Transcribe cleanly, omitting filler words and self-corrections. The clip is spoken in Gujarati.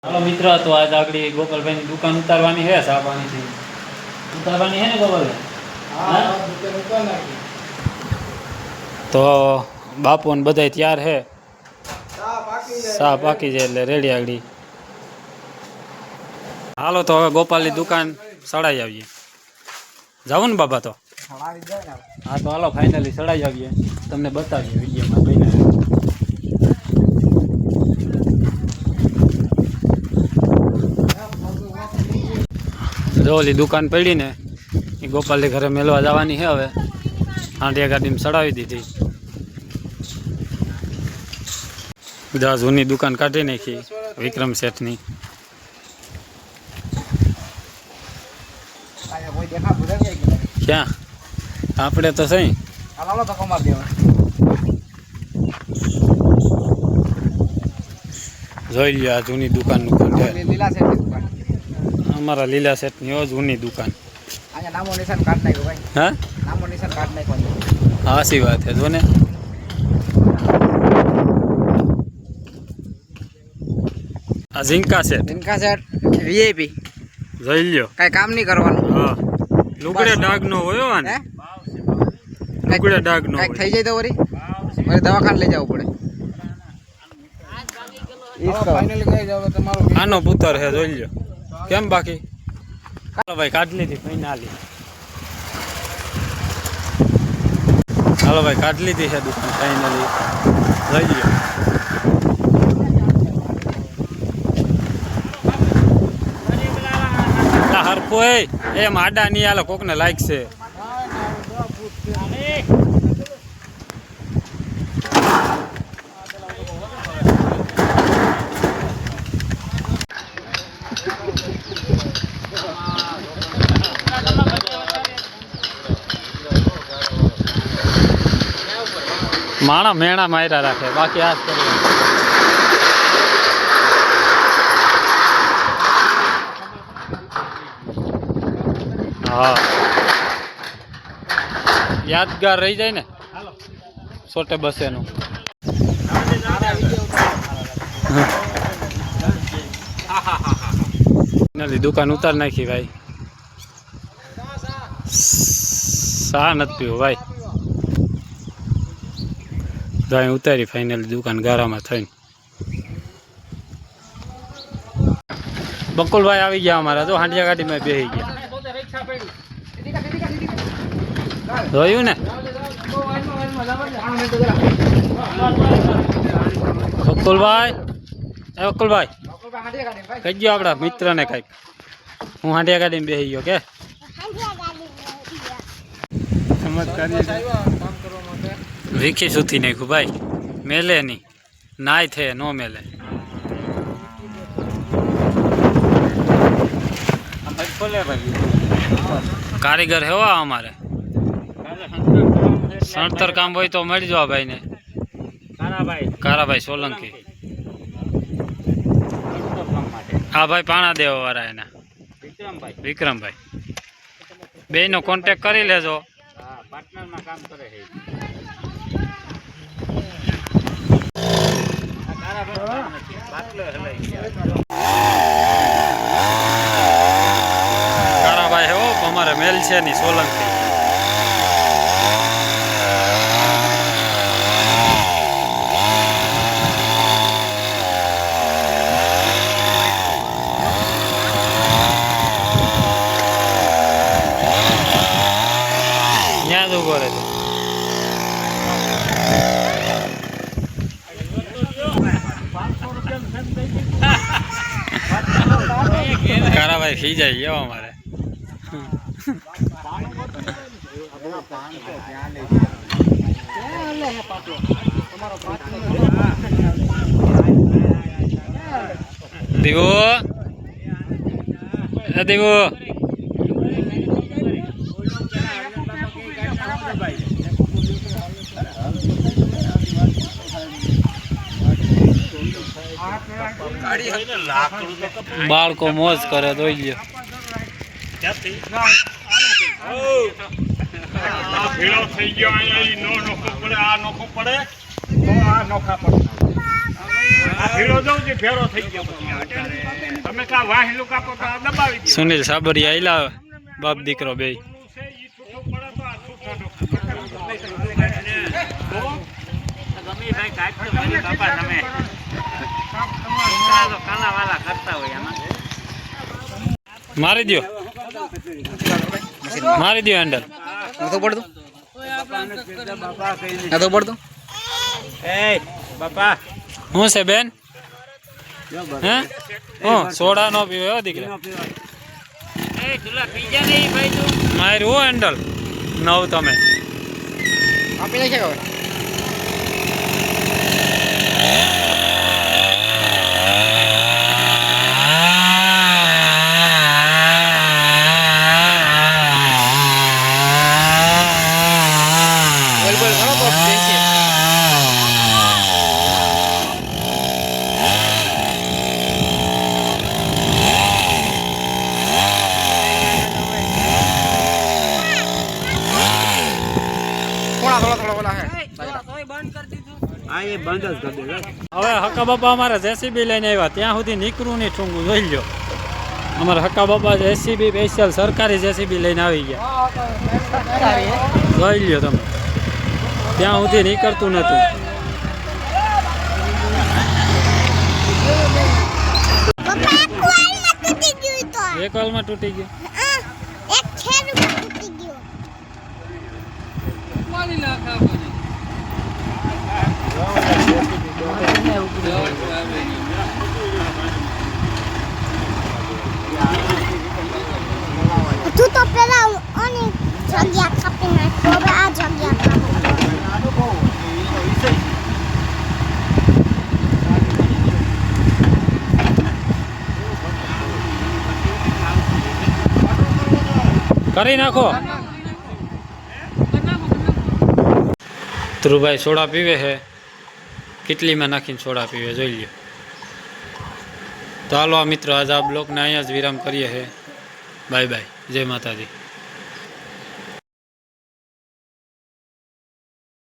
हेलो मित्र, तो आज आगड़ी गोपाल भाई दुकान उतारवानी है, साहबानी थी उतारवानी है ने गोपाल भाई? हाँ, तो बापू ने बधाई तैयार है, सा पाकी जाए એટલે રેડી આગડી હાલો તો હવે ગોપાલની દુકાન સડાઈ આવીએ. જાવું ને બાબા? તો હા તો હાલો ફાઇનલી સડાઈ આવીએ, તમને બતાવીએ વિડીયોમાં જોઈને. જો ઓલી દુકાન પડી ને એ ગોપાલની ઘરે મેળવા જવાની છે. હવે આંટિયા ગાડીમાં ચડાવી દીધી. બધા જૂની દુકાન કાઢી નાખી વિક્રમ શેઠની. ક્યાં આપણે તો સહી જોઈ લ્યો આ જૂની દુકાનનું ખંડેર. અમારા લીલા શેઠની જૂની દુકાન. હા હાસી વાત છે. જો ને આ ઝીંકા શેઠ વીઆઈપી જોઈ લ્યો. કઈ કામ નહીં કરવાનું. હા લુગડે ડાઘ નો હોય ને, લુગડે ડાઘ નો કઈક થઈ જાય તો વળી દવાખાને લઈ જવું પડે. આનો પુત્ર હે જોઈ લ્યો. કેમ બાકી? હાલો ભાઈ કાઢ લીધી ફાઇનલી. હાલો ભાઈ કાઢ લીધી છે દુકાન ફાઇનલી. જોઈ લ્યો. હરખો એ માડા નહીં હાલો, કોકને લાઈક છે. માણા મેણા માર્યા રાખે, બાકી આ જ કરવાનું. હા યાદગાર રહી જાય ને સોટે બસેનું. દુકાન ઉતાર નાખી ભાઈ. સા નથી પીવું ભાઈ. અહીં ઉતારી ફાઇનલી દુકાન ગારામાં થઈને. બકુલભાઈ આવી ગયા અમારા. જો હાંડિયા ગાડીમાં બેસી ગયા. જોયું ને બકુલભાઈ? એ બકુલભાઈ કહી ગયો આપણા મિત્રને કંઈક. હું હાંડિયા ગાડીમાં બેસી ગયો કે વીખી સુથી નાખ્યું ભાઈ. મેલે નહીં, નાય થે નો મેલે. કારીગર હેવા અમારે. સણતર કામ હોય તો મળી જાવ ભાઈ ને. કારાભાઈ સોલંકી. હા ભાઈ પાણા દેવા વાળા એના વિક્રમભાઈ. બે નો કોન્ટેક્ટ કરી લેજો. કારાભાઈ હો અમારે મેલ છે ની સોલંકી. ત્યાં જ ઉભો રહે છે. કારાભાઈ ખી જાય એવો અમારે. દેવો દેવો બાળકો મોજ કરે. જોઈ લ્યો. ભેળો થઈ ગયો. અહીંયા નો નોખો પડે, આ નોખો પડે તો આ નોખા પડે. આ ભીડો જવું છે ફેરો થઈ ગયો પછી અત્યારે તમે કા વાહેલું કાપો તો આ દબાવી દો સુનિલ સાબરિયા આયલા બાપ દીકરો બે છે ઈ છૂટો પડે તો આ છૂટો ગમી ભાઈ કાઢતો મારી બાપા તમે તો કાલા વાલા કરતા હોય આમાં મારી દ્યો મારી દ્યો હેન્ડલ નતો પડતું નતો પડતું એ બાપા શું છે બેન હે હું સોડા નો પીવે હો દીકરા એ તુલા પીજા નહીં ભાઈ તું મારું હું હેન્ડલ નવ તમે આપી નાખે હવે બોલ બોલ ઘણો બોલ છે થોડા બોલા હે આ એ બંધ જ કરી દે હવે હકા બાપા અમારે જેસીબી લઈને આવ્યા ત્યાં સુધી નીકળું નહીં ઠુંગું જોઈ લ્યો અમારા હકા બાપા જેસીબી સ્પેશિયલ સરકારી જેસીબી લઈને આવી ગયા જોઈ લ્યો તમે ત્યાં સુધી નીકળતું નહોતું એક વાલમાં તૂટી ગયું તું તો પેલા અને જગ્યા કાપી નાખ્યો હવે આ જગ્યા કાપો કરી નાખો ધ્રુવભાઈ સોડા પીવે છે કેટલીમાં નાખીને સોડા પીવે જોઈ લ્યો તો હાલો આ મિત્રો આજે આ બ્લોગને અહીંયા જ વિરામ કરીએ છીએ બાય બાય જય માતાજી